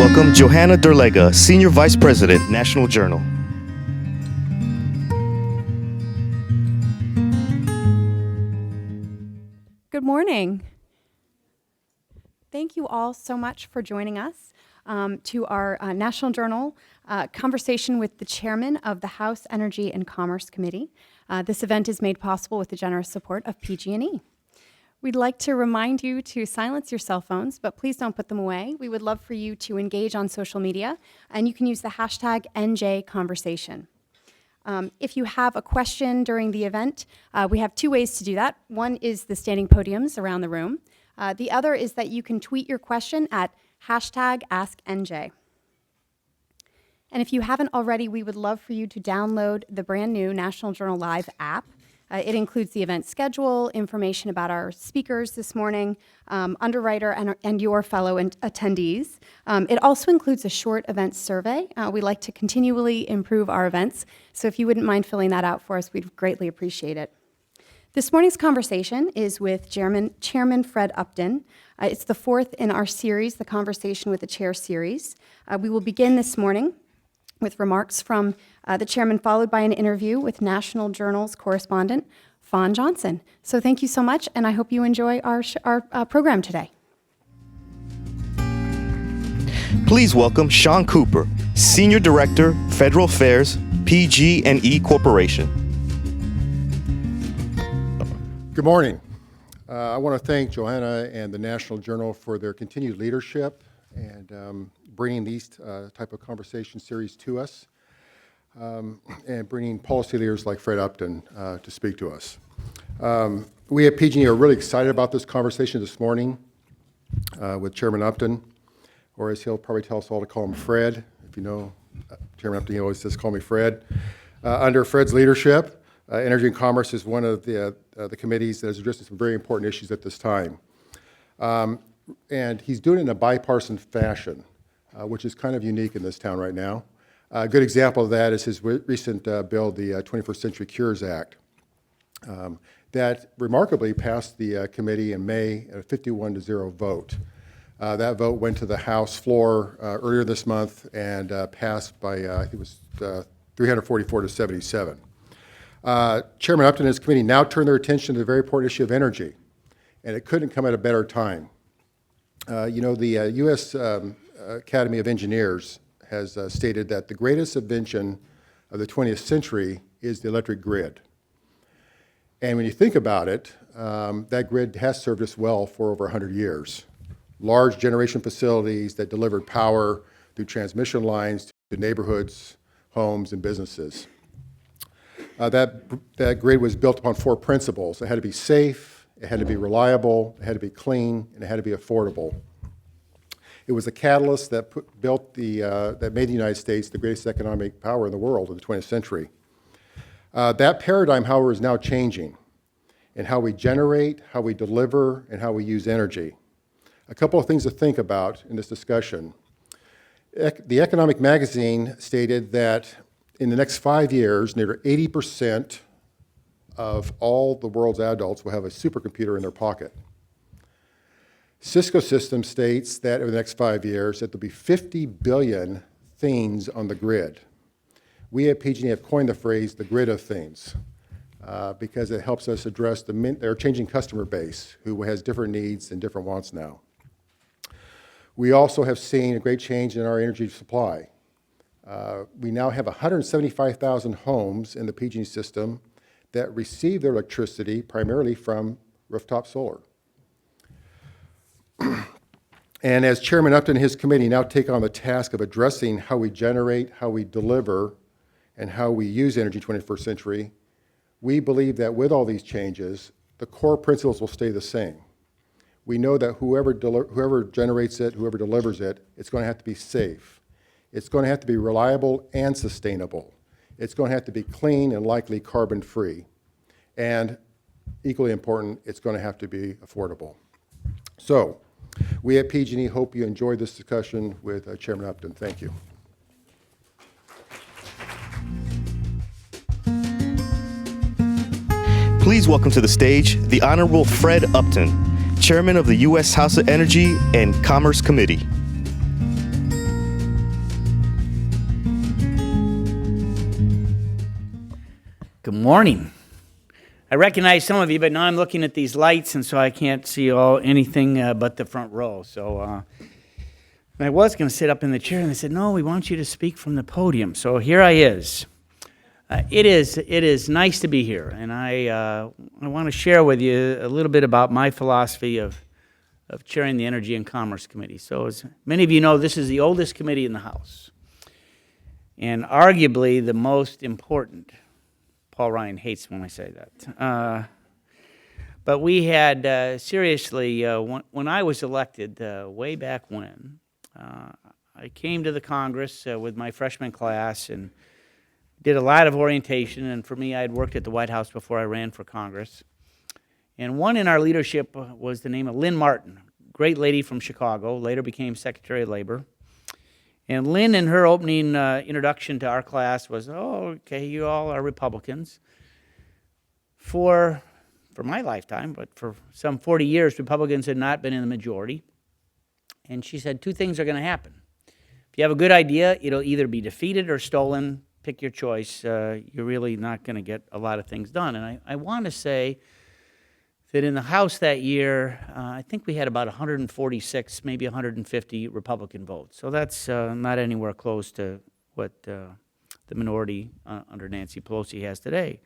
welcome Johanna Derlega, Senior Vice President, National Journal. Good morning. Thank you all so much for joining us to our National Journal conversation with the chairman of the House Energy and Commerce Committee. This event is made possible with the generous support of PG&E. We'd like to remind you to silence your cell phones, but please don't put them away. We would love for you to engage on social media, and you can use the hashtag NJConversation. If you have a question during the event, we have two ways to do that. One is the standing podiums around the room. The other is that you can tweet your question at hashtag AskNJ. And if you haven't already, we would love for you to download the brand new National Journal Live app. It includes the event schedule, information about our speakers this morning, underwriter, and your fellow attendees. It also includes a short event survey. We like to continually improve our events, so if you wouldn't mind filling that out for us, we'd greatly appreciate it. This morning's conversation is with Chairman Fred Upton. It's the fourth in our series, the Conversation with the Chair series. We will begin this morning with remarks from the chairman, followed by an interview with National Journal's correspondent, Fawn Johnson. So thank you so much, and I hope you enjoy our program today. Please welcome Sean Cooper, Senior Director, Federal Affairs, PG&E Corporation. Good morning. I want to thank Johanna and the National Journal for their continued leadership and bringing these type of conversation series to us, and bringing policy leaders like Fred Upton to speak to us. We at PG&E are really excited about this conversation this morning with Chairman Upton, or as he'll probably tell us all to call him Fred. If you know Chairman Upton, he always says, call me Fred. Under Fred's leadership, Energy and Commerce is one of the committees that is addressing some very important issues at this time. And he's doing it in a bipartisan fashion, which is kind of unique in this town right now. A good example of that is his recent bill, the 21st Century Cures Act, that remarkably passed the committee in May at a 51-0 vote. That vote went to the House floor earlier this month and passed by, I think it was 344 to 77. Chairman Upton and his committee now turn their attention to the very important issue of energy, and it couldn't come at a better time. The U.S. Academy of Engineers has stated that the greatest invention of the 20th century is the electric grid. And when you think about it, that grid has served us well for over 100 years. Large generation facilities that delivered power through transmission lines to neighborhoods, homes, and businesses. That grid was built upon four principles. It had to be safe, it had to be reliable, it had to be clean, and it had to be affordable. It was a catalyst that that made the United States the greatest economic power in the world in the 20th century. That paradigm, however, is now changing in how we generate, how we deliver, and how we use energy. A couple of things to think about in this discussion. The Economic Magazine stated that in the next 5 years, nearly 80% of all the world's adults will have a supercomputer in their pocket. Cisco Systems states that over the next 5 years, that there'll be 50 billion things on the grid. We at PG&E have coined the phrase, the grid of things, because it helps us address their changing customer base, who has different needs and different wants now. We also have seen a great change in our energy supply. We now have 175,000 homes in the PG&E system that receive their electricity primarily from rooftop solar. And as Chairman Upton and his committee now take on the task of addressing how we generate, how we deliver, and how we use energy in the 21st century, we believe that with all these changes, the core principles will stay the same. We know that whoever generates it, whoever delivers it, it's going to have to be safe. It's going to have to be reliable and sustainable. It's going to have to be clean and likely carbon-free. And equally important, it's going to have to be affordable. So, we at PG&E hope you enjoyed this discussion with Chairman Upton. Thank you. Please welcome to the stage the Honorable Fred Upton, Chairman of the U.S. House Energy and Commerce Committee. Good morning. I recognize some of you, but now I'm looking at these lights, and so I can't see anything but the front row. So I was going to sit up in the chair, and they said, no, we want you to speak from the podium. So here I is. It is nice to be here, and I want to share with you a little bit about my philosophy of chairing the Energy and Commerce Committee. So as many of you know, this is the oldest committee in the House, and arguably the most important. Paul Ryan hates when I say that. But we had, seriously, when I was elected way back when, I came to the Congress with my freshman class and did a lot of orientation. And for me, I had worked at the White House before I ran for Congress. And one in our leadership was the name of Lynn Martin, great lady from Chicago, later became Secretary of Labor. And Lynn, in her opening introduction to our class was, oh, okay, you all are Republicans. For my lifetime, but for some 40 years, Republicans had not been in the majority. And she said, two things are going to happen. If you have a good idea, it'll either be defeated or stolen. Pick your choice. You're really not going to get a lot of things done. And I want to say that in the House that year, I think we had about 146, maybe 150 Republican votes. So that's not anywhere close to what the minority under Nancy Pelosi has today.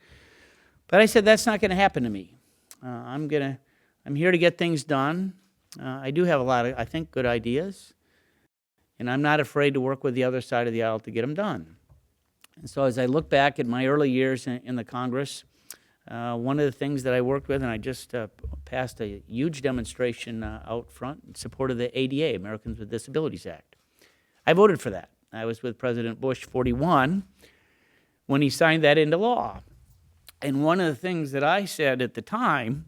But I said, that's not going to happen to me. I'm here to get things done. I do have a lot of, I think, good ideas. And I'm not afraid to work with the other side of the aisle to get them done. And so as I look back at my early years in the Congress, one of the things that I worked with, and I just passed a huge demonstration out front in support of the ADA, Americans with Disabilities Act. I voted for that. I was with President Bush 41 when he signed that into law. And one of the things that I said at the time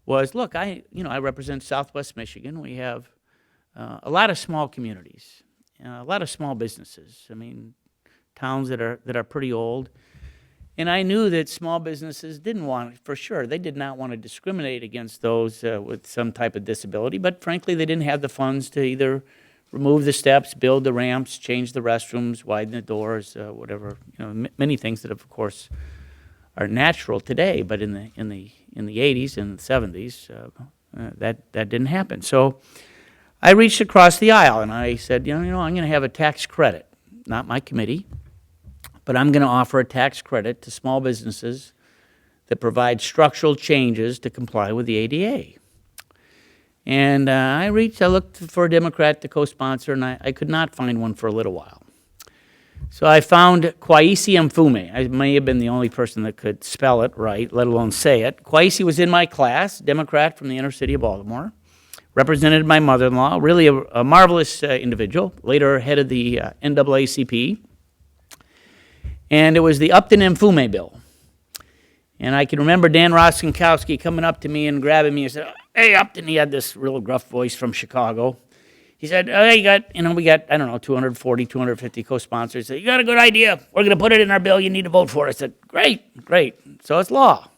was, look, I represent Southwest Michigan. We have a lot of small communities, a lot of small businesses. I mean, towns that are pretty old. And I knew that small businesses didn't want, for sure, they did not want to discriminate against those with some type of disability, but frankly, they didn't have the funds to either remove the steps, build the ramps, change the restrooms, widen the doors, whatever, many things that, of course, are natural today, but in the 80s and the 70s, that didn't happen. So I reached across the aisle and I said, I'm going to have a tax credit, not my committee, but I'm going to offer a tax credit to small businesses that provide structural changes to comply with the ADA. And I looked for a Democrat to co-sponsor, and I could not find one for a little while. So I found Kweisi Mfume. I may have been the only person that could spell it right, let alone say it. Kweisi was in my class, Democrat from the inner city of Baltimore, represented my mother-in-law, really a marvelous individual, later head of the NAACP. And it was the Upton Mfume bill. And I can remember Dan Rostenkowski coming up to me and grabbing me and said, hey, Upton, he had this real gruff voice from Chicago. He said, oh, we got, 240, 250 co-sponsors. He said, you got a good idea. We're going to put it in our bill. You need to vote for it. I said, great. So it's law.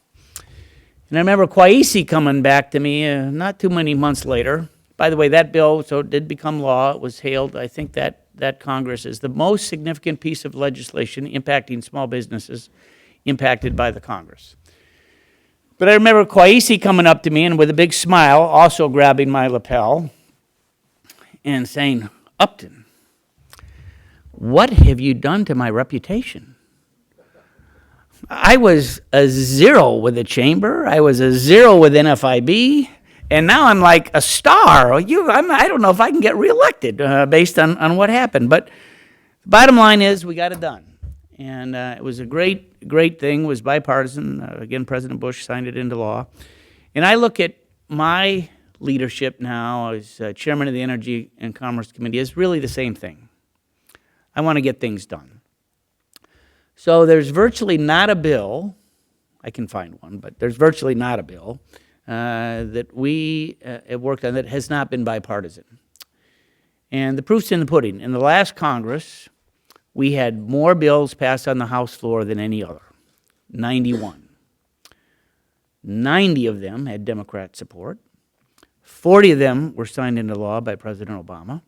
And I remember Kweisi coming back to me not too many months later. By the way, that bill, so it did become law. It was hailed, I think that Congress is the most significant piece of legislation impacting small businesses impacted by the Congress. But I remember Kweisi coming up to me and with a big smile, also grabbing my lapel, and saying, Upton, what have you done to my reputation? I was a 0 with the chamber. I was a 0 with NFIB. And now I'm like a star. I don't know if I can get reelected based on what happened. But the bottom line is we got it done. And it was a great thing. It was bipartisan. Again, President Bush signed it into law. And I look at my leadership now as chairman of the Energy and Commerce Committee is really the same thing. I want to get things done. So there's virtually not a bill, I can find one, but there's virtually not a bill that we have worked on that has not been bipartisan. And the proof's in the pudding. In the last Congress, we had more bills passed on the House floor than any other, 91. 90 of them had Democrat support. 40 of them were signed into law by President Obama.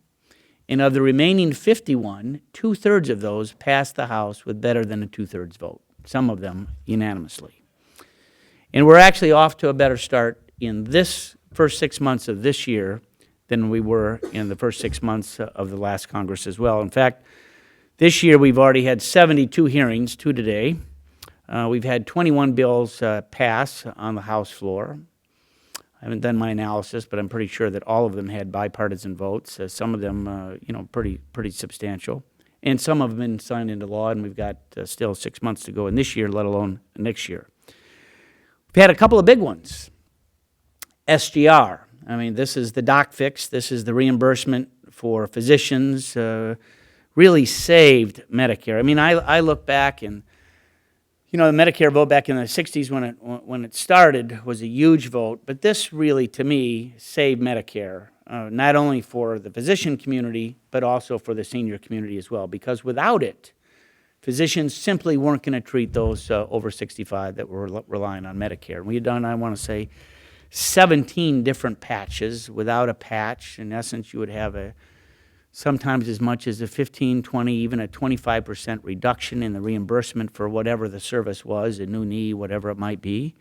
And of the remaining 51, 2/3 of those passed the House with better than a 2/3 vote. some of them unanimously. And we're actually off to a better start in this first 6 months of this year than we were in the first 6 months of the last Congress as well. In fact, this year we've already had 72 hearings, 2 today. We've had 21 bills pass on the House floor. I haven't done my analysis, but I'm pretty sure that all of them had bipartisan votes. Some of them, pretty substantial. And some have been signed into law, and we've got still 6 months to go in this year, let alone next year. We've had a couple of big ones. SGR. I mean, this is the doc fix. This is the reimbursement for physicians. Really saved Medicare. I mean, I look back and, the Medicare vote back in the 60s when it started was a huge vote, but this really, to me, saved Medicare, not only for the physician community, but also for the senior community as well, because without it, physicians simply weren't going to treat those over 65 that were relying on Medicare. We had done, I want to say, 17 different patches. Without a patch, in essence, you would have sometimes as much as a 15, 20, even a 25% reduction in the reimbursement for whatever the service was, a new knee, whatever it might be.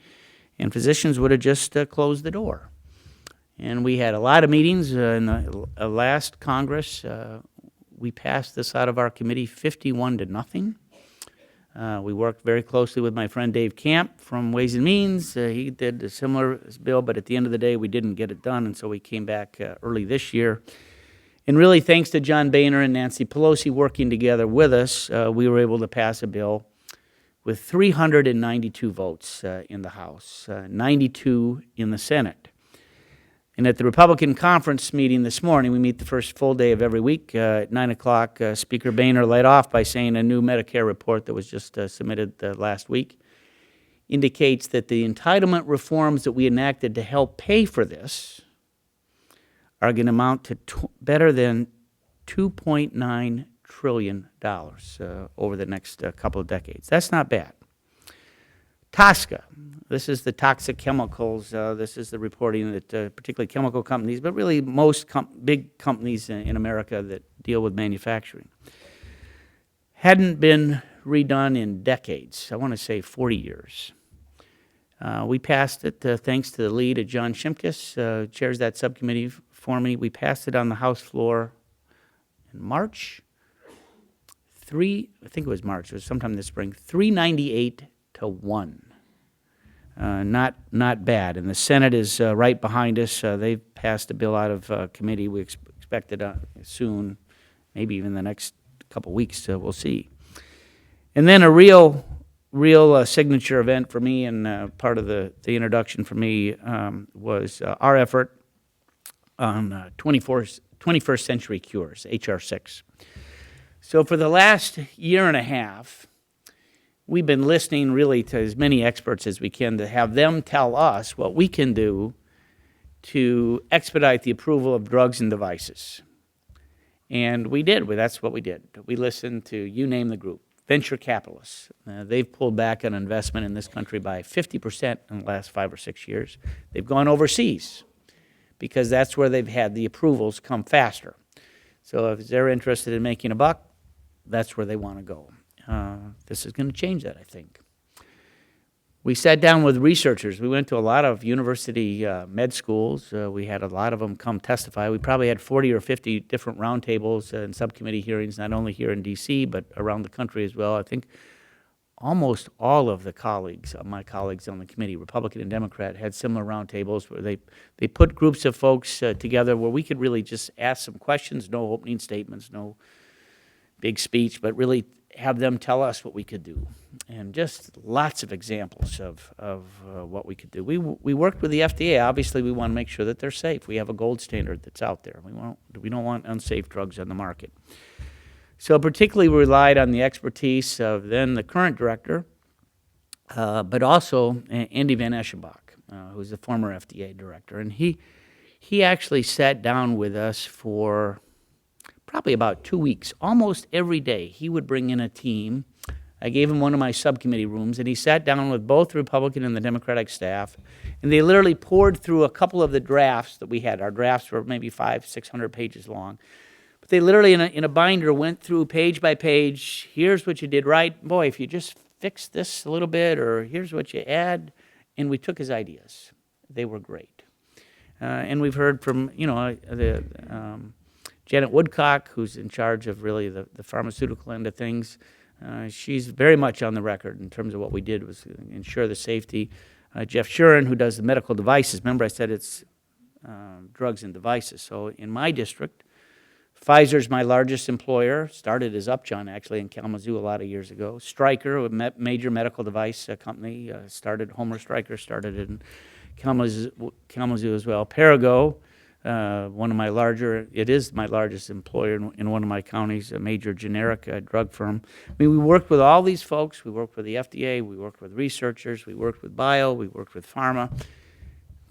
And physicians would have just closed the door. And we had a lot of meetings in the last Congress. We passed this out of our committee 51-0. We worked very closely with my friend Dave Camp from Ways and Means. He did a similar bill, but at the end of the day, we didn't get it done, and so we came back early this year. And really, thanks to John Boehner and Nancy Pelosi working together with us, we were able to pass a bill with 392 votes in the House, 92 in the Senate. And at the Republican conference meeting this morning, we meet the first full day of every week. At 9 o'clock, Speaker Boehner led off by saying a new Medicare report that was just submitted last week indicates that the entitlement reforms that we enacted to help pay for this are going to amount to better than $2.9 trillion over the next couple of decades. That's not bad. TSCA, this is the toxic chemicals. This is the reporting that particularly chemical companies, but really most big companies in America that deal with manufacturing, hadn't been redone in decades. I want to say 40 years. We passed it thanks to the lead of John Shimkus, chairs that subcommittee for me. We passed it on the House floor in March. I think it was March. It was sometime this spring. 398-1. Not bad. And the Senate is right behind us. They've passed a bill out of committee. We expect it soon, maybe even the next couple weeks. We'll see. And then a real signature event for me, and part of the introduction for me was our effort on 21st Century Cures, H.R. 6. So for the last year and a half, we've been listening really to as many experts as we can to have them tell us what we can do to expedite the approval of drugs and devices. And we did. That's what we did. We listened to, you name the group, venture capitalists. They've pulled back on investment in this country by 50% in the last 5 or 6 years. They've gone overseas because that's where they've had the approvals come faster. So if they're interested in making a buck, that's where they want to go. This is going to change that, I think. We sat down with researchers. We went to a lot of university med schools. We had a lot of them come testify. We probably had 40 or 50 different roundtables and subcommittee hearings, not only here in D.C., but around the country as well. I think almost all of the my colleagues on the committee, Republican and Democrat, had similar roundtables where they put groups of folks together where we could really just ask some questions, no opening statements, no big speech, but really have them tell us what we could do. And just lots of examples of what we could do. We worked with the FDA. Obviously, we want to make sure that they're safe. We have a gold standard that's out there. We don't want unsafe drugs on the market. So particularly we relied on the expertise of then the current director, but also Andy Van Eschenbach, who's the former FDA director. And he actually sat down with us for probably about 2 weeks. Almost every day he would bring in a team. I gave him one of my subcommittee rooms, and he sat down with both the Republican and the Democratic staff, and they literally poured through a couple of the drafts that we had. Our drafts were maybe 500-600 pages long. They literally, in a binder, went through page by page. Here's what you did right. Boy, if you just fix this a little bit, or here's what you add, and we took his ideas. They were great. And we've heard from, Janet Woodcock, who's in charge of really the pharmaceutical end of things. She's very much on the record in terms of what we did was ensure the safety. Jeff Shuren, who does the medical devices. Remember I said it's drugs and devices. So in my district, Pfizer's my largest employer, started as Upjohn actually in Kalamazoo a lot of years ago. Stryker, a major medical device company, Homer Stryker started in Kalamazoo as well. Perrigo, it is my largest employer in one of my counties, a major generic drug firm. I mean, we worked with all these folks. We worked with the FDA. We worked with researchers. We worked with bio. We worked with pharma.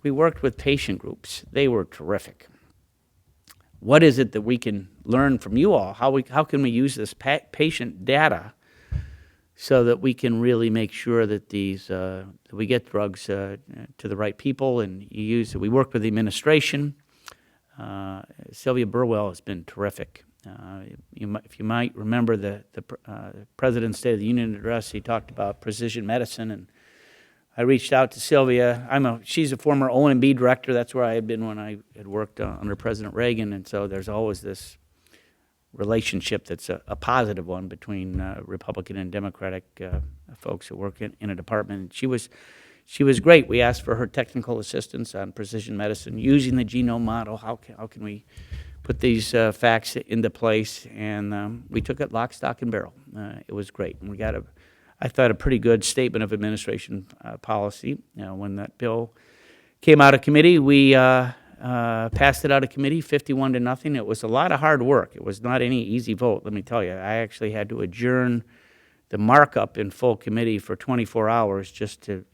We worked with patient groups. They were terrific. What is it that we can learn from you all? How can we use this patient data so that we can really make sure that that we get drugs to the right people and we work with the administration. Sylvia Burwell has been terrific. If you might remember the President's State of the Union address, he talked about precision medicine, and I reached out to Sylvia. She's a former O&B director. That's where I had been when I had worked under President Reagan, and so there's always this relationship that's a positive one between Republican and Democratic folks who work in a department. She was great. We asked for her technical assistance on precision medicine, using the genome model. How can we put these facts into place? And we took it lock, stock, and barrel. It was great. And we got I thought, a pretty good statement of administration policy. When that bill came out of committee, we passed it out of committee 51-0. It was a lot of hard work. It was not any easy vote, let me tell you. I actually had to adjourn the markup in full committee for 24 hours just to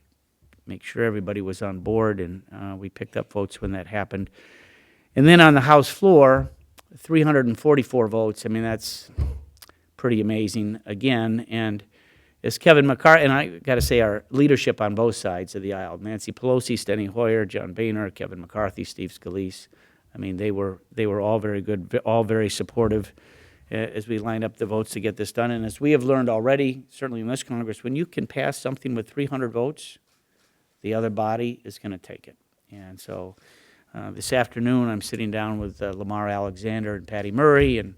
make sure everybody was on board, and we picked up votes when that happened. And then on the House floor, 344 votes. I mean, that's pretty amazing again. And as Kevin McCarthy, and I got to say our leadership on both sides of the aisle, Nancy Pelosi, Steny Hoyer, John Boehner, Kevin McCarthy, Steve Scalise, I mean, they were all very good, all very supportive as we lined up the votes to get this done. And as we have learned already, certainly in this Congress, when you can pass something with 300 votes, the other body is going to take it. And so this afternoon, I'm sitting down with Lamar Alexander and Patty Murray and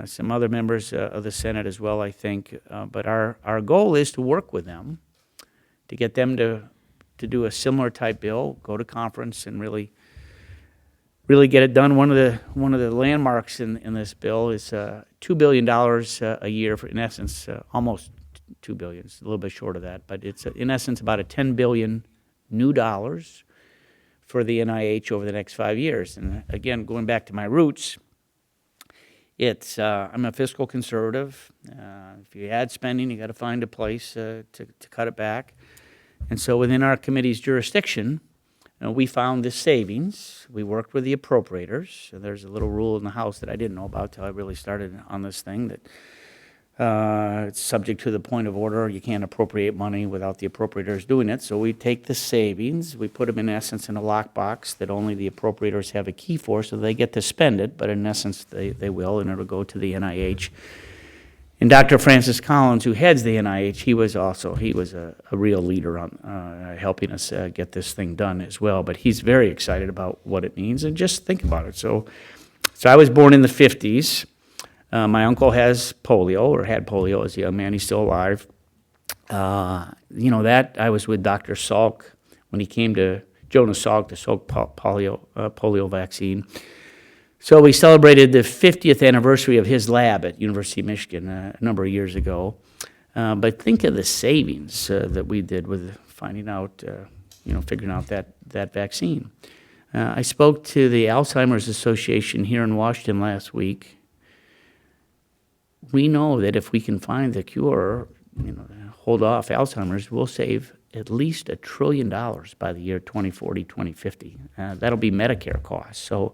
some other members of the Senate as well, I think. But our goal is to work with them to get them to do a similar type bill, go to conference, and really get it done. One of the landmarks in this bill is $2 billion a year for, in essence, almost $2 billion. It's a little bit short of that, but it's in essence about a $10 billion new dollars for the NIH over the next 5 years. And again, going back to my roots, I'm a fiscal conservative. If you add spending, you got to find a place to cut it back. And so within our committee's jurisdiction, we found this savings. We worked with the appropriators. So there's a little rule in the House that I didn't know about till I really started on this thing, that it's subject to the point of order. You can't appropriate money without the appropriators doing it. So we take the savings, we put them in essence in a lockbox that only the appropriators have a key for, so they get to spend it, but in essence they will, and it'll go to the NIH. And Dr. Francis Collins, who heads the NIH, he was a real leader on helping us get this thing done as well. But he's very excited about what it means, and just think about it. So I was born in the 50s. My uncle has polio, or had polio as a young man. He's still alive. That I was with Dr. Salk when he came to Jonas Salk, the Salk polio vaccine. So we celebrated the 50th anniversary of his lab at University of Michigan a number of years ago. But think of the savings that we did with finding out, figuring out that vaccine. I spoke to the Alzheimer's Association here in Washington last week. We know that if we can find the cure, hold off Alzheimer's, we'll save at least $1 trillion by the year 2040, 2050. That'll be Medicare costs. So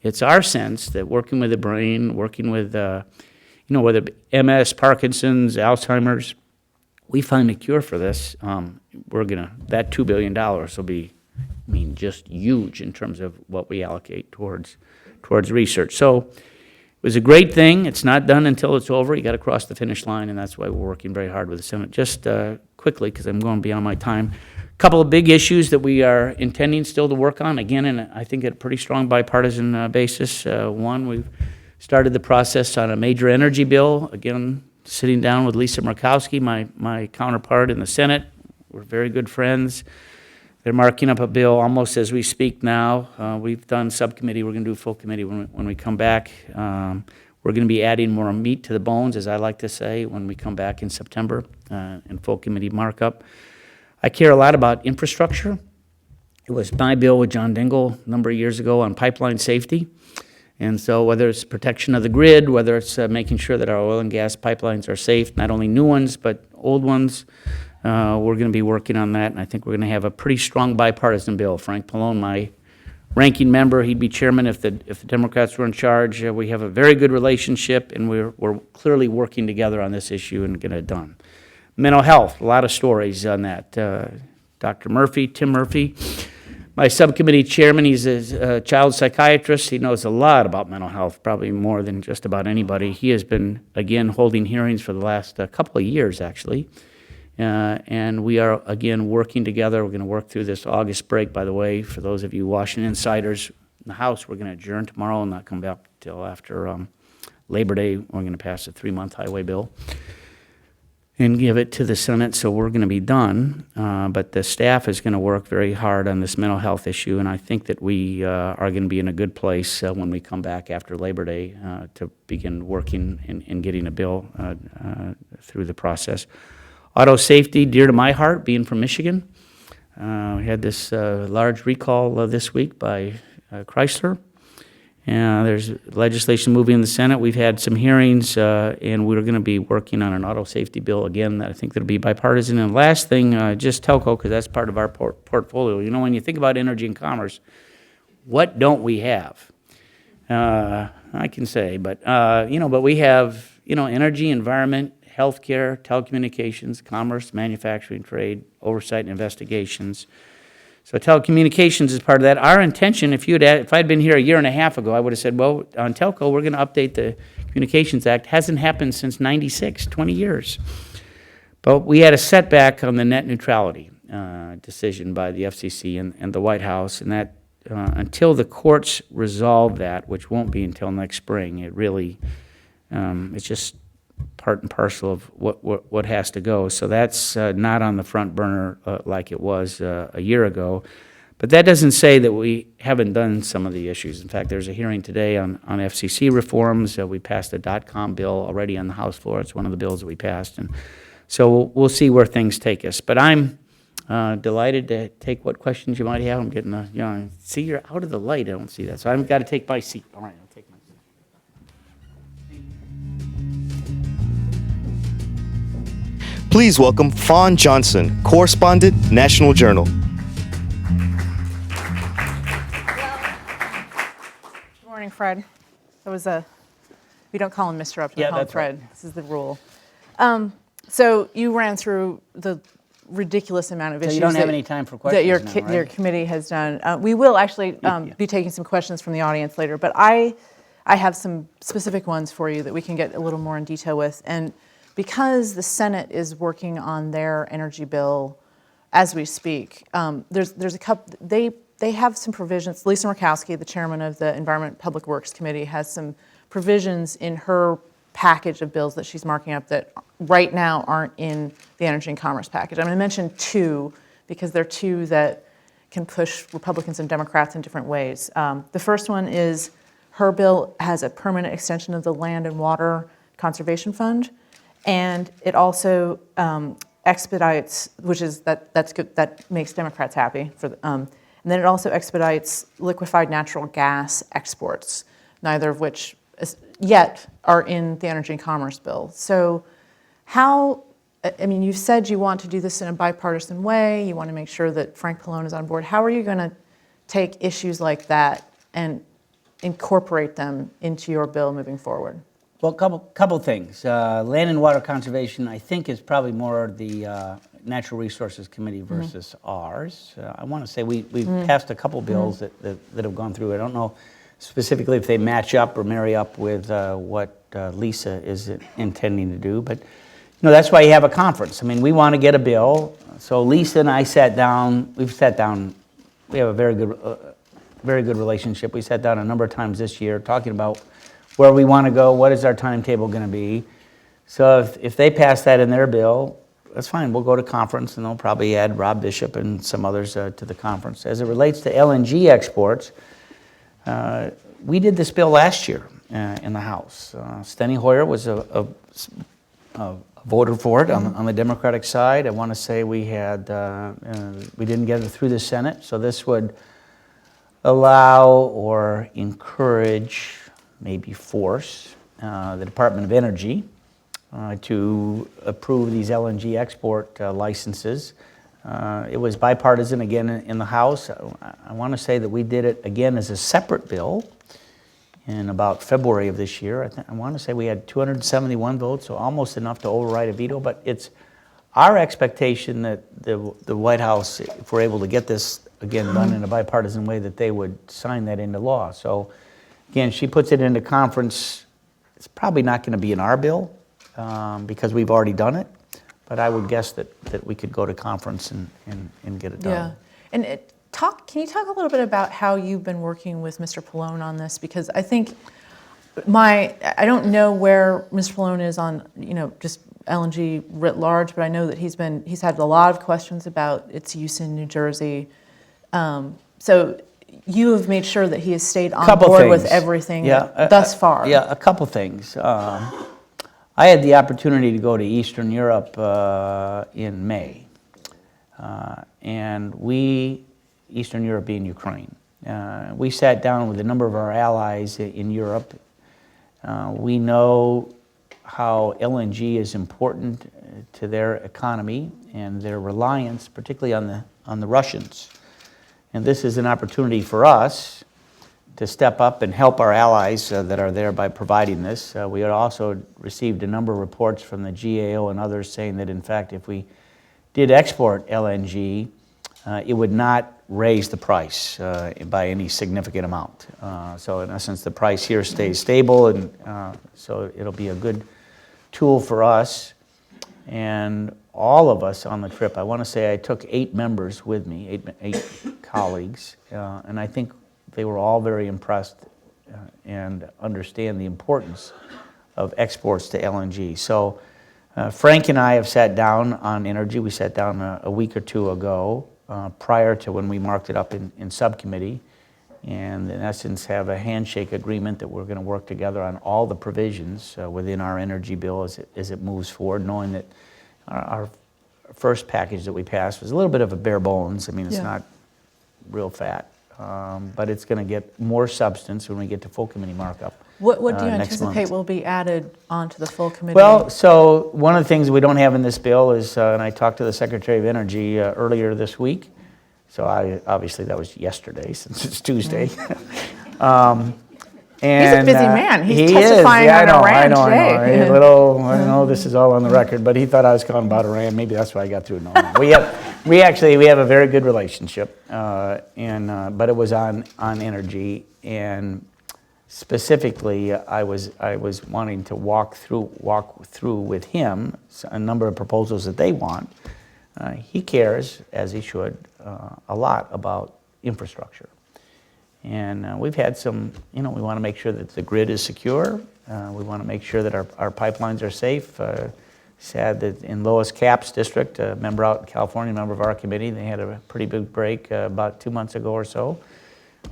it's our sense that working with the brain, working with, whether MS, Parkinson's, Alzheimer's, we find a cure for this, that $2 billion will be, just huge in terms of what we allocate towards research. So was a great thing. It's not done until it's over. You got to cross the finish line, and that's why we're working very hard with the Senate. Just quickly, because I'm going beyond my time, a couple of big issues that we are intending still to work on, again, and I think at a pretty strong bipartisan basis. One, we've started the process on a major energy bill, again, sitting down with Lisa Murkowski, my counterpart in the Senate. We're very good friends. They're marking up a bill almost as we speak now. We've done subcommittee. We're going to do full committee when we come back. We're going to be adding more meat to the bones, as I like to say, when we come back in September in full committee markup. I care a lot about infrastructure. It was my bill with John Dingell a number of years ago on pipeline safety. And so whether it's protection of the grid, whether it's making sure that our oil and gas pipelines are safe, not only new ones, but old ones, we're going to be working on that, and I think we're going to have a pretty strong bipartisan bill. Frank Pallone, my ranking member, he'd be chairman if the Democrats were in charge. We have a very good relationship, and we're clearly working together on this issue and get it done. Mental health, a lot of stories on that. Dr. Murphy, Tim Murphy, my subcommittee chairman, he's a child psychiatrist. He knows a lot about mental health, probably more than just about anybody. He has been, again, holding hearings for the last couple of years, actually. And we are, again, working together. We're going to work through this August break, by the way. For those of you Washington insiders in the House, we're going to adjourn tomorrow and not come back till after Labor Day. We're going to pass a 3-month highway bill and give it to the Senate, so we're going to be done. But the staff is going to work very hard on this mental health issue, and I think that we are going to be in a good place when we come back after Labor Day to begin working and getting a bill through the process. Auto safety, dear to my heart, being from Michigan. We had this large recall this week by Chrysler. There's legislation moving in the Senate. We've had some hearings, and we're going to be working on an auto safety bill again that I think that'll be bipartisan. And last thing, just telco, because that's part of our portfolio. You know, when you think about energy and commerce, what don't we have? I can say, but but we have energy, environment, healthcare, telecommunications, commerce, manufacturing, trade, oversight, and investigations. So telecommunications is part of that. Our intention, if I'd been here a year and a half ago, I would have said, well, on telco, we're going to update the Communications Act. Hasn't happened since '96, 20 years. But we had a setback on the net neutrality decision by the FCC and the White House, and that until the courts resolve that, which won't be until next spring, it really, it's just part and parcel of what has to go. So that's not on the front burner like it was a year ago. But that doesn't say that we haven't done some of the issues. In fact, there's a hearing today on FCC reforms. We passed a .com bill already on the House floor. It's one of the bills that we passed. And so we'll see where things take us. But I'm delighted to take what questions you might have. I'm getting see, you're out of the light. I don't see that. So I've got to take my seat. All right, I'll take my seat. Please welcome Fawn Johnson, correspondent, National Journal. Good morning, Fred. That was we don't call him Mr. Upton, we call him Fred. Right. This is the rule. So you ran through the ridiculous amount of issues. So you don't have any time for questions that your committee has done. We will actually be taking some questions from the audience later, but I have some specific ones for you that we can get a little more in detail with. And because the Senate is working on their energy bill as we speak, there's a couple. They have some provisions. Lisa Murkowski, the chairman of the Environment Public Works Committee, has some provisions in her package of bills that she's marking up that right now aren't in the Energy and Commerce package. I'm going to mention two because they're two that can push Republicans and Democrats in different ways. The first one is her bill has a permanent extension of the Land and Water Conservation Fund. And it also expedites, which is that's good. That makes Democrats happy. And then it also expedites liquefied natural gas exports, neither of which yet are in the Energy and Commerce bill. So, you've said you want to do this in a bipartisan way. You want to make sure that Frank Pallone is on board. How are you going to take issues like that and incorporate them into your bill moving forward? Well, couple things. Land and water conservation, I think, is probably more the Natural Resources Committee versus ours. I want to say we've passed a couple bills that have gone through. I don't know specifically if they match up or marry up with what Lisa is intending to do. But that's why you have a conference. I mean, we want to get a bill. So Lisa and I sat down. We have a very good relationship. We sat down a number of times this year talking about where we want to go, what is our timetable going to be. So if they pass that in their bill, that's fine. We'll go to conference, and they'll probably add Rob Bishop and some others to the conference. As it relates to LNG exports, we did this bill last year in the House. Steny Hoyer was a voter for it on the Democratic side. I want to say we didn't get it through the Senate, so this would allow or encourage, maybe force, the Department of Energy to approve these LNG export licenses. It was bipartisan again in the House. I want to say that we did it again as a separate bill in about February of this year. I want to say we had 271 votes, so almost enough to override a veto, but it's our expectation that the White House, if we're able to get this again done in a bipartisan way, that they would sign that into law. So again, she puts it into conference. It's probably not going to be in our bill because we've already done it, but I would guess that we could go to conference and get it done. Yeah, and can you talk a little bit about how you've been working with Mr. Pallone on this? Because I think I don't know where Mr. Pallone is on, just LNG writ large, but I know that he's had a lot of questions about its use in New Jersey. So you have made sure that he has stayed on board with everything thus far. Yeah, a couple things. I had the opportunity to go to Eastern Europe in May, and Eastern Europe being Ukraine, we sat down with a number of our allies in Europe. We know how LNG is important to their economy and their reliance, particularly on the Russians. And this is an opportunity for us to step up and help our allies that are there by providing this. We had also received a number of reports from the GAO and others saying that, in fact, if we did export LNG, it would not raise the price by any significant amount. So in essence, the price here stays stable, and so it'll be a good tool for us. And all of us on the trip, I want to say I took 8 members with me, eight colleagues, and I think they were all very impressed and understand the importance of exports to LNG. So Frank and I have sat down on energy. We sat down a week or two ago prior to when we marked it up in subcommittee, and in essence have a handshake agreement that we're going to work together on all the provisions within our energy bill as it moves forward, knowing that our first package that we passed was a little bit of a bare bones. I mean, it's not real fat, but it's going to get more substance when we get to full committee markup. What do you anticipate will be added onto the full committee? Well, so one of the things we don't have in this bill is, and I talked to the Secretary of Energy earlier this week, so obviously that was yesterday since it's Tuesday. And, he's a busy man. He's testifying on Iran today. I know this is all on the record, but he thought I was calling about Iran. Maybe that's why I got through. No. We have a very good relationship, but it was on energy, and specifically, I was wanting to walk through with him a number of proposals that they want. He cares, as he should, a lot about infrastructure. And we've had some, we want to make sure that the grid is secure. We want to make sure that our pipelines are safe. Sad that in Lois Capps district, a member out in California, a member of our committee, they had a pretty big break about 2 months ago or so.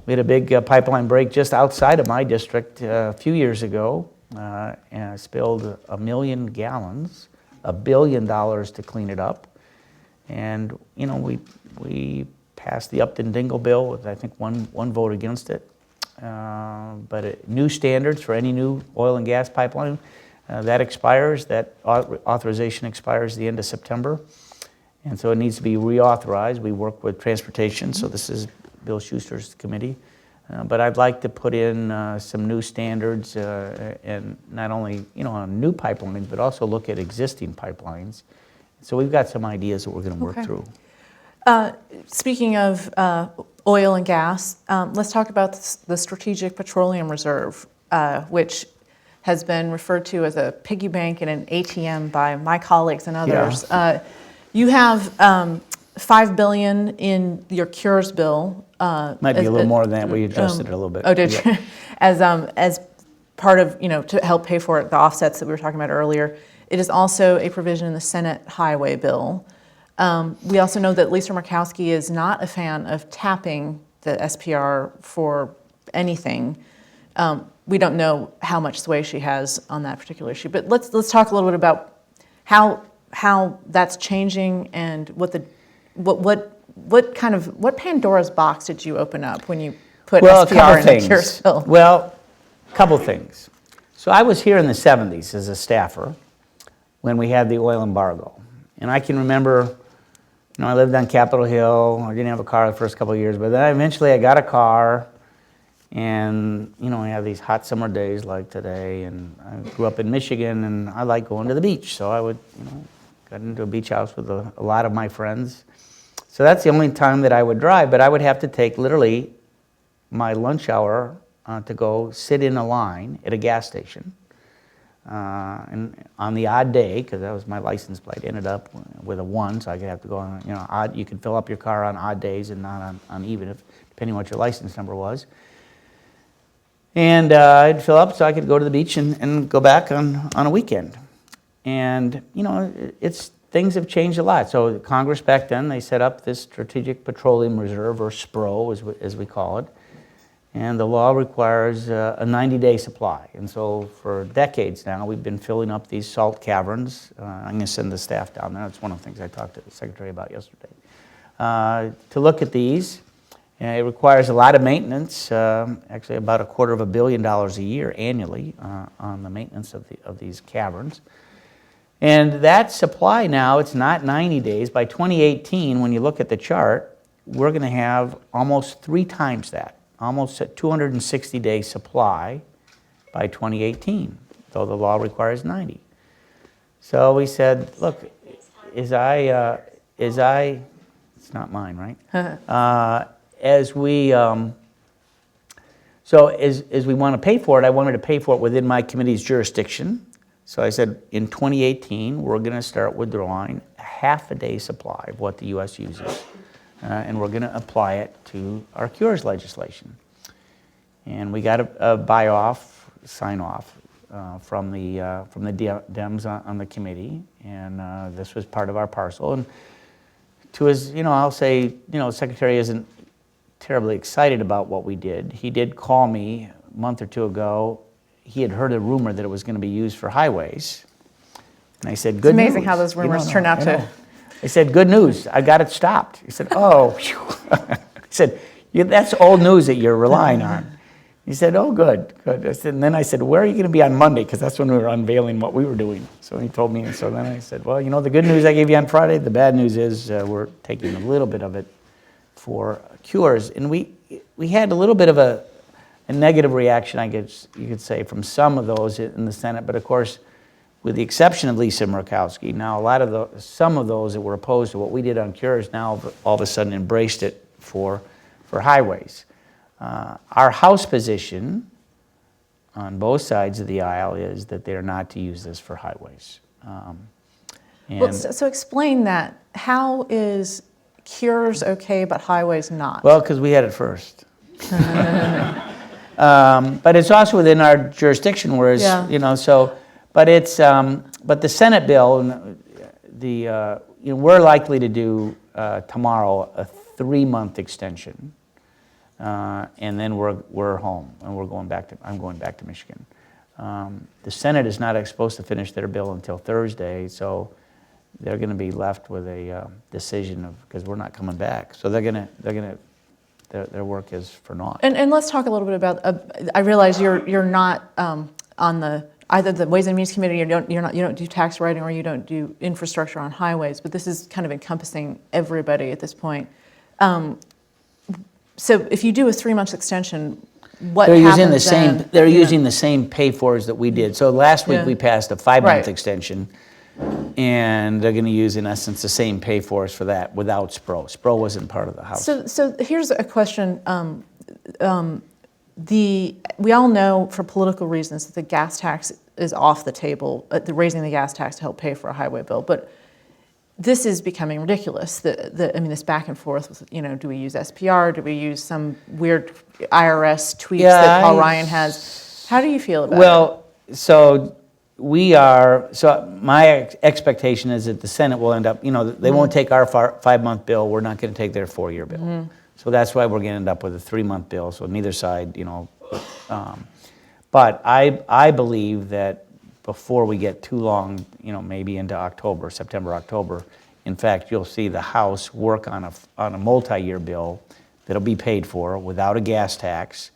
We had a big pipeline break just outside of my district a few years ago, and spilled 1 million gallons, $1 billion to clean it up. And, we passed the Upton-Dingle bill with, I think, one vote against it. But new standards for any new oil and gas pipeline, that expires, that authorization expires the end of September. And so it needs to be reauthorized. We work with transportation, so this is Bill Schuster's committee. But I'd like to put in some new standards and not only, on new pipelines, but also look at existing pipelines. So we've got some ideas that we're going to work through. Speaking of oil and gas. Let's talk about the Strategic Petroleum Reserve, which has been referred to as a piggy bank and an ATM by my colleagues and others. You have $5 billion in your Cures bill. Might be a little more than that. We adjusted it a little bit. Oh, did you? As part of, to help pay for it, the offsets that we were talking about earlier. It is also a provision in the Senate Highway bill. We also know that Lisa Murkowski is not a fan of tapping the SPR for anything. We don't know how much sway she has on that particular issue, but let's talk a little bit about how that's changing and what Pandora's box did you open up when you put SPR in the Cures bill? Well, a couple things. So I was here in the 70s as a staffer when we had the oil embargo, and I can remember. I lived on Capitol Hill. I didn't have a car the first couple of years, but then eventually I got a car, and we have these hot summer days like today, and I grew up in Michigan, and I like going to the beach, so I would, got into a beach house with a lot of my friends. So that's the only time that I would drive, but I would have to take literally my lunch hour to go sit in a line at a gas station. And on the odd day, because that was my license plate, ended up with a 1, so I could have to go on, odd. You could fill up your car on odd days and not on even, depending on what your license number was. And I'd fill up so I could go to the beach and go back on a weekend. And, things have changed a lot. So Congress back then, they set up this Strategic Petroleum Reserve, or SPRO as we call it. And the law requires a 90-day supply. And so for decades now, we've been filling up these salt caverns. I'm going to send the staff down there. That's one of the things I talked to the secretary about yesterday. To look at these, it requires a lot of maintenance, actually about $250 million a year annually on the maintenance of these caverns. And that supply now, it's not 90 days. By 2018, when you look at the chart, we're going to have almost 3 times that. Almost a 260-day supply by 2018, though the law requires 90. So we said, look, it's not mine, right? As we want to pay for it, I wanted to pay for it within my committee's jurisdiction. So I said, in 2018, we're going to start withdrawing a half a day supply of what the U.S. uses. And we're going to apply it to our Cures legislation. And we got a sign off from the Dems on the committee, and this was part of our parcel. And to his, I'll say, the secretary isn't terribly excited about what we did. He did call me a month or 2 ago. He had heard a rumor that it was going to be used for highways. And I said, good news. It's amazing how those rumors turn out to... I said, good news, I got it stopped. He said, oh, phew. I said, that's old news that you're relying on. He said, oh, good. And then I said, where are you going to be on Monday? Because that's when we were unveiling what we were doing. So he told me, and so then I said, well, the good news I gave you on Friday, the bad news is we're taking a little bit of it for Cures. And we had a little bit of a negative reaction, I guess you could say, from some of those in the Senate. But of course, with the exception of Lisa Murkowski, now some of those that were opposed to what we did on Cures now all of a sudden embraced it for highways. Our House position on both sides of the aisle is that they're not to use this for highways. So explain that. How is Cures okay, but highways not? Well, because we had it first. But it's also within our jurisdiction, whereas, but it's, but the Senate bill, we're likely to do tomorrow a 3-month extension. And then we're home, and I'm going back to Michigan. The Senate is not supposed to finish their bill until Thursday, so they're going to be left with a decision because we're not coming back. So their work is for naught. And let's talk a little bit about. I realize you're not on either the Ways and Means Committee. You don't do tax writing, or you don't do infrastructure on highways. But this is kind of encompassing everybody at this point. So if you do a 3-month extension, what happens then? They're using the same pay-fors that we did. So last week we passed a 5-month extension. And they're going to use, in essence, the same pay for us for that without SPRO. SPRO wasn't part of the House. So here's a question. We all know for political reasons that the gas tax is off the table, raising the gas tax to help pay for a highway bill. But this is becoming ridiculous. This back and forth with, do we use SPR? Do we use some weird IRS tweaks that Paul Ryan has? How do you feel about it? Well, so my expectation is that the Senate will end up, they won't take our 5-month bill. We're not going to take their 4-year bill. So that's why we're going to end up with a 3-month bill. So neither side, but I believe that before we get too long, maybe into October, September, October, in fact, you'll see the House work on a multi-year bill that'll be paid for without a gas tax,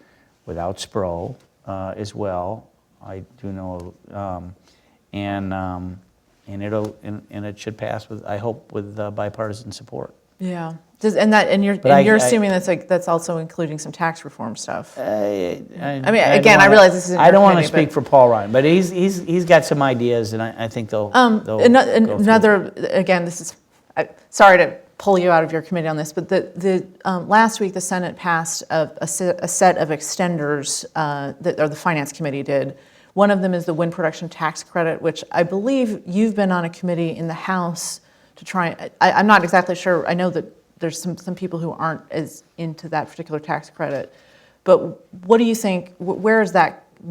without SPRO as well. I do know, and it should pass with, I hope, with bipartisan support. Yeah. You're assuming that's also including some tax reform stuff. I realize this is. I don't want to speak for Paul Ryan, but he's got some ideas, and I think they'll. Again, this is. Sorry to pull you out of your committee on this, but the last week the Senate passed a set of extenders or the Finance Committee did. One of them is the wind production tax credit, which I believe you've been on a committee in the House to try. I'm not exactly sure. I know that there's some people who aren't as into that particular tax credit, but what do you think? Where is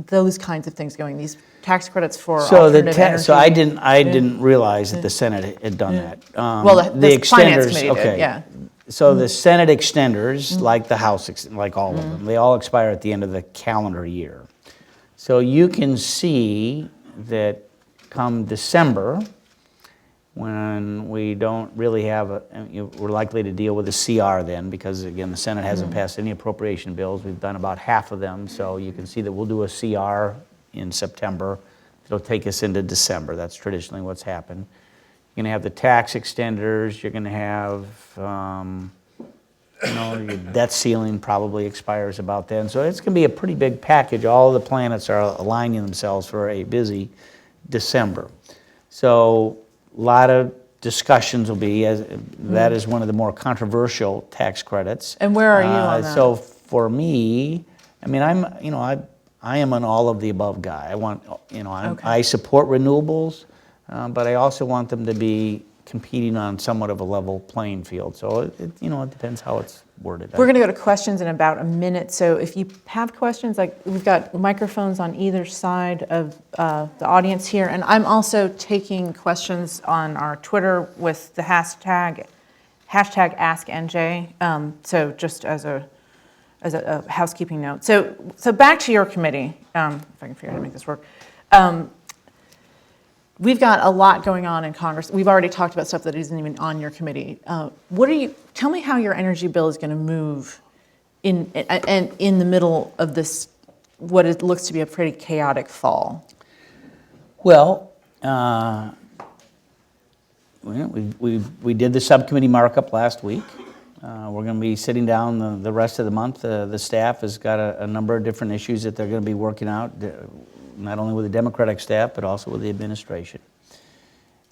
those kinds of things going? These tax credits for alternative energy. So I didn't realize that the Senate had done that. The Finance Committee did, yeah. So the Senate extenders, like the House, like all of them, they all expire at the end of the calendar year. So you can see that come December, when we don't really have we're likely to deal with a CR then, because again, the Senate hasn't passed any appropriation bills. We've done about half of them, so you can see that we'll do a CR in September. It'll take us into December. That's traditionally what's happened. You're gonna have the tax extenders. You're gonna have, your debt ceiling probably expires about then. So it's gonna be a pretty big package. All the planets are aligning themselves for a busy December. So a lot of discussions will be, that is one of the more controversial tax credits. And where are you on that? So for me, I am an all of the above guy. I want, I support renewables, but I also want them to be competing on somewhat of a level playing field. So it depends how it's worded. We're going to go to questions in about a minute. So if you have questions, we've got microphones on either side of the audience here, and I'm also taking questions on our Twitter with the hashtag AskNJ. So just as a housekeeping note. So back to your committee, if I can figure out how to make this work. We've got a lot going on in Congress. We've already talked about stuff that isn't even on your committee. Tell me how your energy bill is going to move in the middle of this, what it looks to be a pretty chaotic fall. Well, we did the subcommittee markup last week. We're going to be sitting down the rest of the month. The staff has got a number of different issues that they're going to be working out, not only with the Democratic staff, but also with the administration.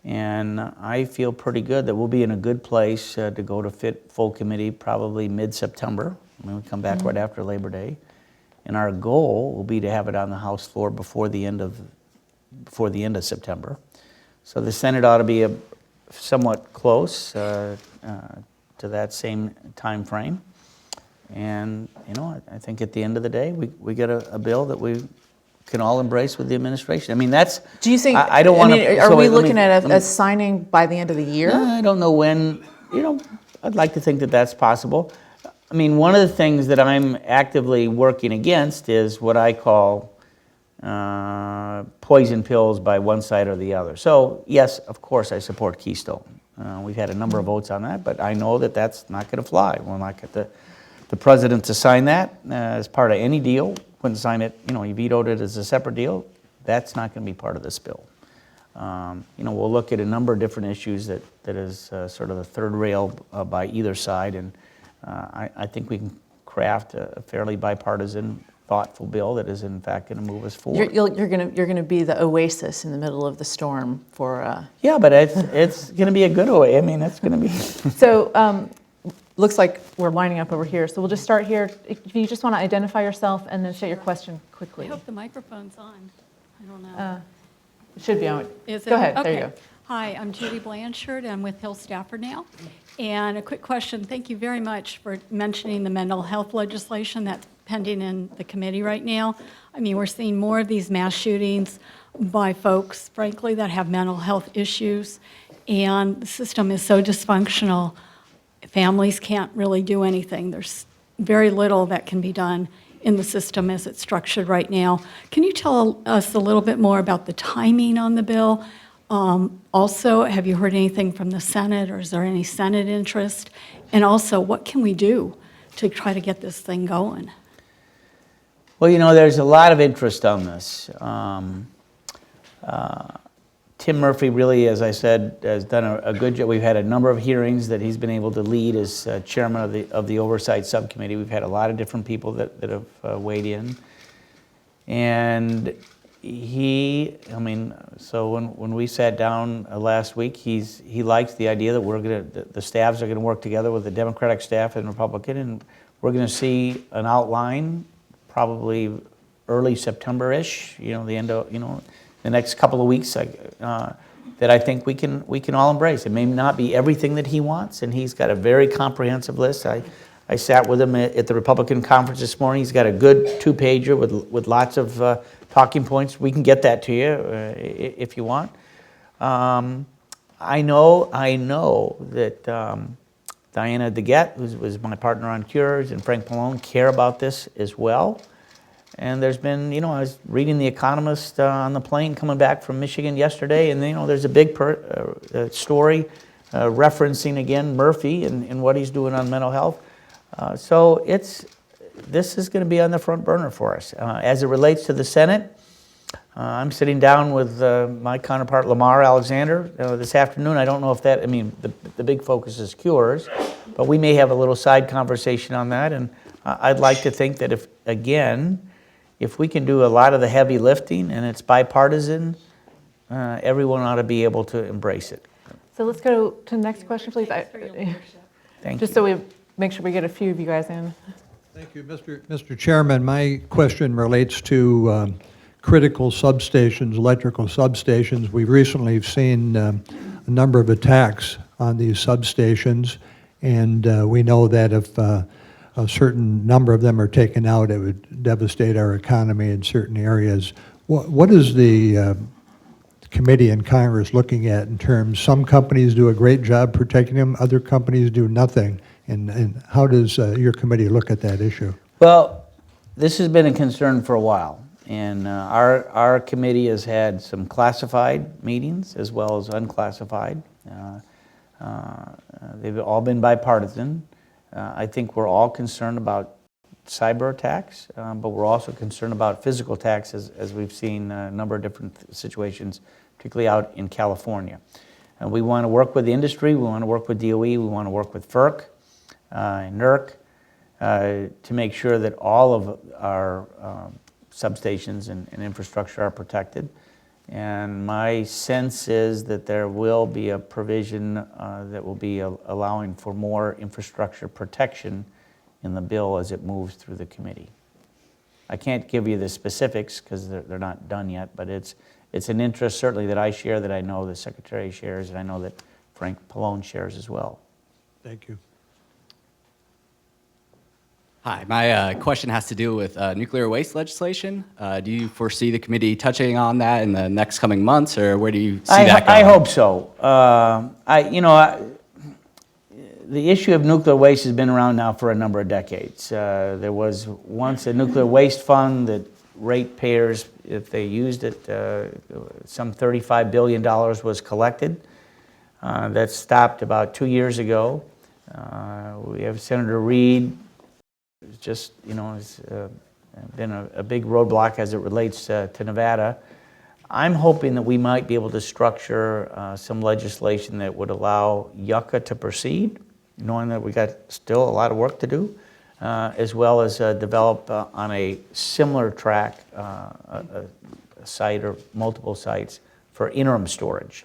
And I feel pretty good that we'll be in a good place to go to full committee probably mid-September. We'll come back right after Labor Day. And our goal will be to have it on the House floor before the end of September. So the Senate ought to be somewhat close to that same time frame. And I think at the end of the day, we get a bill that we can all embrace with the administration. I mean, that's. Do you think? I don't want to. Are we looking at a signing by the end of the year? I don't know when. I'd like to think that that's possible. I mean, one of the things that I'm actively working against is what I call poison pills by one side or the other. So yes, of course, I support Keystone. We've had a number of votes on that, but I know that that's not going to fly. We'll not get the president to sign that as part of any deal. Wouldn't sign it, he vetoed it as a separate deal. That's not going to be part of this bill. We'll look at a number of different issues that is sort of the third rail by either side, and I think we can craft a fairly bipartisan thoughtful bill that is in fact going to move us forward. You're going to be the oasis in the middle of the storm for. Yeah, but it's going to be a good way. I mean, it's going to be. So looks like we're lining up over here. So we'll just start here. If you just want to identify yourself and then state your question I quickly. hope the microphone's on. I don't know. It should be on. Is it? Go ahead. Okay. There you go. Hi, I'm Judy Blanchard. I'm with Hill Stafford now. And a quick question. Thank you very much for mentioning the mental health legislation that's pending in the committee right now. I mean, we're seeing more of these mass shootings by folks, frankly, that have mental health issues. And the system is so dysfunctional, families can't really do anything. There's very little that can be done in the system as it's structured right now. Can you tell us a little bit more about the timing on the bill? Also, have you heard anything from the Senate, or is there any Senate interest? And also, what can we do to try to get this thing going? Well, you know, there's a lot of interest on this. Tim Murphy really, as I said, has done a good job. We've had a number of hearings that he's been able to lead as chairman of the Oversight Subcommittee. We've had a lot of different people that have weighed in. And so when we sat down last week, he likes the idea that the staffs are going to work together with the Democratic staff and Republican, and we're going to see an outline probably early September-ish, the end of, the next couple of weeks that I think we can all embrace. It may not be everything that he wants, and he's got a very comprehensive list. I sat with him at the Republican conference this morning. He's got a good 2-pager with lots of talking points. We can get that to you if you want. I know that Diana DeGette, who was my partner on Cures, and Frank Pallone care about this as well. And there's been, I was reading The Economist on the plane coming back from Michigan yesterday, and there's a big story referencing again Murphy and what he's doing on mental health. So this is going to be on the front burner for us. As it relates to the Senate, I'm sitting down with my counterpart Lamar Alexander this afternoon. I don't know if the big focus is Cures, but we may have a little side conversation on that. And I'd like to think that if we can do a lot of the heavy lifting and it's bipartisan, everyone ought to be able to embrace it. So let's go to the next question, please. Thank Just you. so we make sure we get a few of you guys in. Thank you, Mr. Chairman. My question relates to critical substations, electrical substations. We've recently seen a number of attacks on these substations, and we know that if a certain number of them are taken out, it would devastate our economy in certain areas. What is the committee in Congress looking at in terms, some companies do a great job protecting them, other companies do nothing, and how does your committee look at that issue? Well, this has been a concern for a while, and our committee has had some classified meetings as well as unclassified. They've all been bipartisan. I think we're all concerned about cyber attacks, but we're also concerned about physical attacks as we've seen a number of different situations, particularly out in California. We want to work with the industry, we want to work with DOE, we want to work with FERC and NERC to make sure that all of our substations and infrastructure are protected. And my sense is that there will be a provision that will be allowing for more infrastructure protection in the bill as it moves through the committee. I can't give you the specifics because they're not done yet, but it's an interest certainly that I share, that I know the Secretary shares, and I know that Frank Pallone shares as well. Thank you. Hi, my question has to do with nuclear waste legislation. Do you foresee the committee touching on that in the next coming months, or where do you see that going? I hope so. The issue of nuclear waste has been around now for a number of decades. There was once a nuclear waste fund that ratepayers, if they used it, some $35 billion was collected. That stopped about 2 years ago. We have Senator Reid, just, has been a big roadblock as it relates to Nevada. I'm hoping that we might be able to structure some legislation that would allow Yucca to proceed, knowing that we got still a lot of work to do. as well as develop on a similar track a site or multiple sites for interim storage.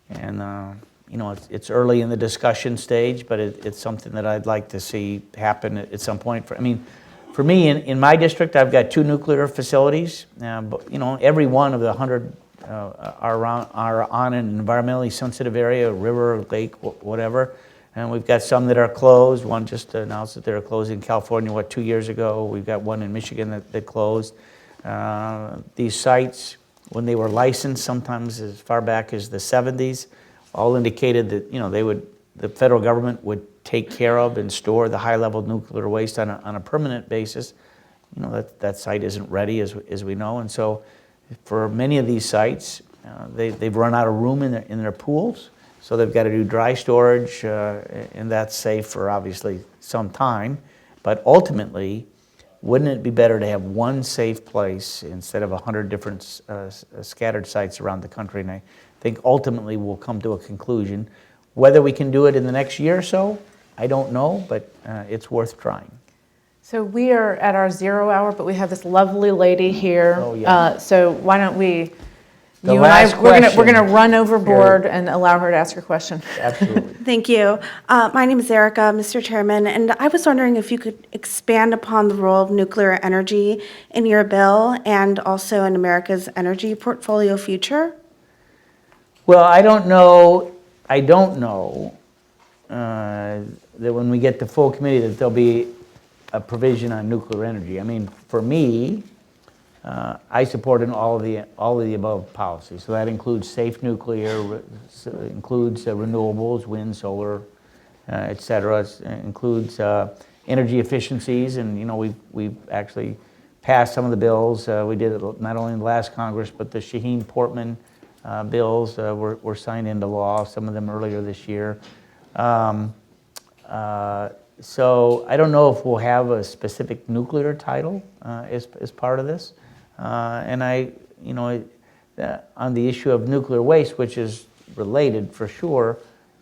And you know, it's early in the discussion stage, but it's something that I'd like to see happen at some point. For me, in my district, I've got 2 nuclear facilities. But, you know, every one of the 100 are on an environmentally sensitive area, river, lake, whatever. And we've got some that are closed. One just announced that they're closing in California, 2 years ago. We've got one in Michigan that closed. These sites, when they were licensed, sometimes as far back as the 70s, all indicated that, you know, the federal government would take care of and store the high-level nuclear waste on a permanent basis. You know, that site isn't ready, as we know, and so for many of these sites, they've run out of room in their pools, so they've got to do dry storage, and that's safe for obviously some time. But ultimately, wouldn't it be better to have one safe place instead of 100 different scattered sites around the country? And I think ultimately we'll come to a conclusion. Whether we can do it in the next year or so, I don't know, but it's worth trying. So we are at our 0 hour, but we have this lovely lady here. Oh, yeah. So why don't we, The you and last I, we're question. gonna run overboard and allow her to ask her question. Absolutely. Thank you. My name is Erica, Mr. Chairman, and I was wondering if you could expand upon the role of nuclear energy in your bill and also in America's energy portfolio future. Well, I don't know that when we get to full committee that there'll be a provision on nuclear energy. I mean, for me, I support all of the above policies. So that includes safe nuclear, includes renewables, wind, solar, et cetera. It includes energy efficiencies, and you know we've actually passed some of the bills. We did it not only in the last Congress, but the Shaheen-Portman bills were signed into law. Some of them earlier this year. So I don't know if we'll have a specific nuclear title as part of this. And on the issue of nuclear waste, which is related for sure,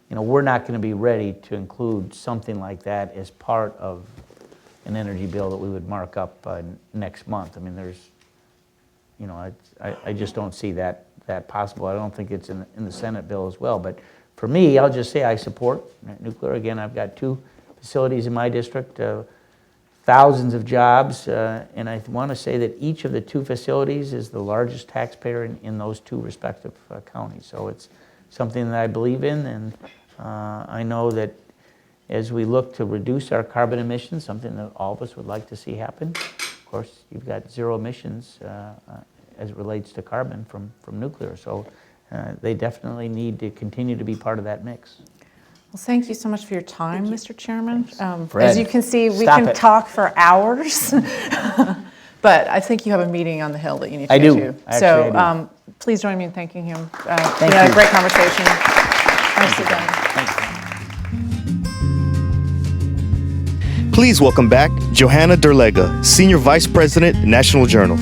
you know, we're not going to be ready to include something like that as part of an energy bill that we would mark up next month. I mean, there's, you know, I just don't see that possible. I don't think it's in the Senate bill as well. But for me, I'll just say I support nuclear. Again, I've got 2 facilities in my district, thousands of jobs, and I want to say that each of the 2 facilities is the largest taxpayer in those 2 respective counties. So it's something that I believe in, and I know that as we look to reduce our carbon emissions, something that all of us would like to see happen. Of course, you've got 0 emissions as it relates to carbon from nuclear, so they definitely need to continue to be part of that mix. Well, thank you so much for your time, Mr. Chairman. Fred, As you can see, we stop can it. talk for hours. But I think you have a meeting on the Hill that you need to I go do. to. Actually, So I do. please join me in thanking him. Thank We had you. a great conversation. Nicely done. Please welcome back Johanna Derlega, Senior Vice President, National Journal.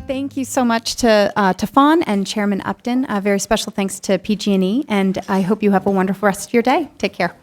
Thank you so much to Fawn and Chairman Upton. A very special thanks to PG&E, and I hope you have a wonderful rest of your day. Take care.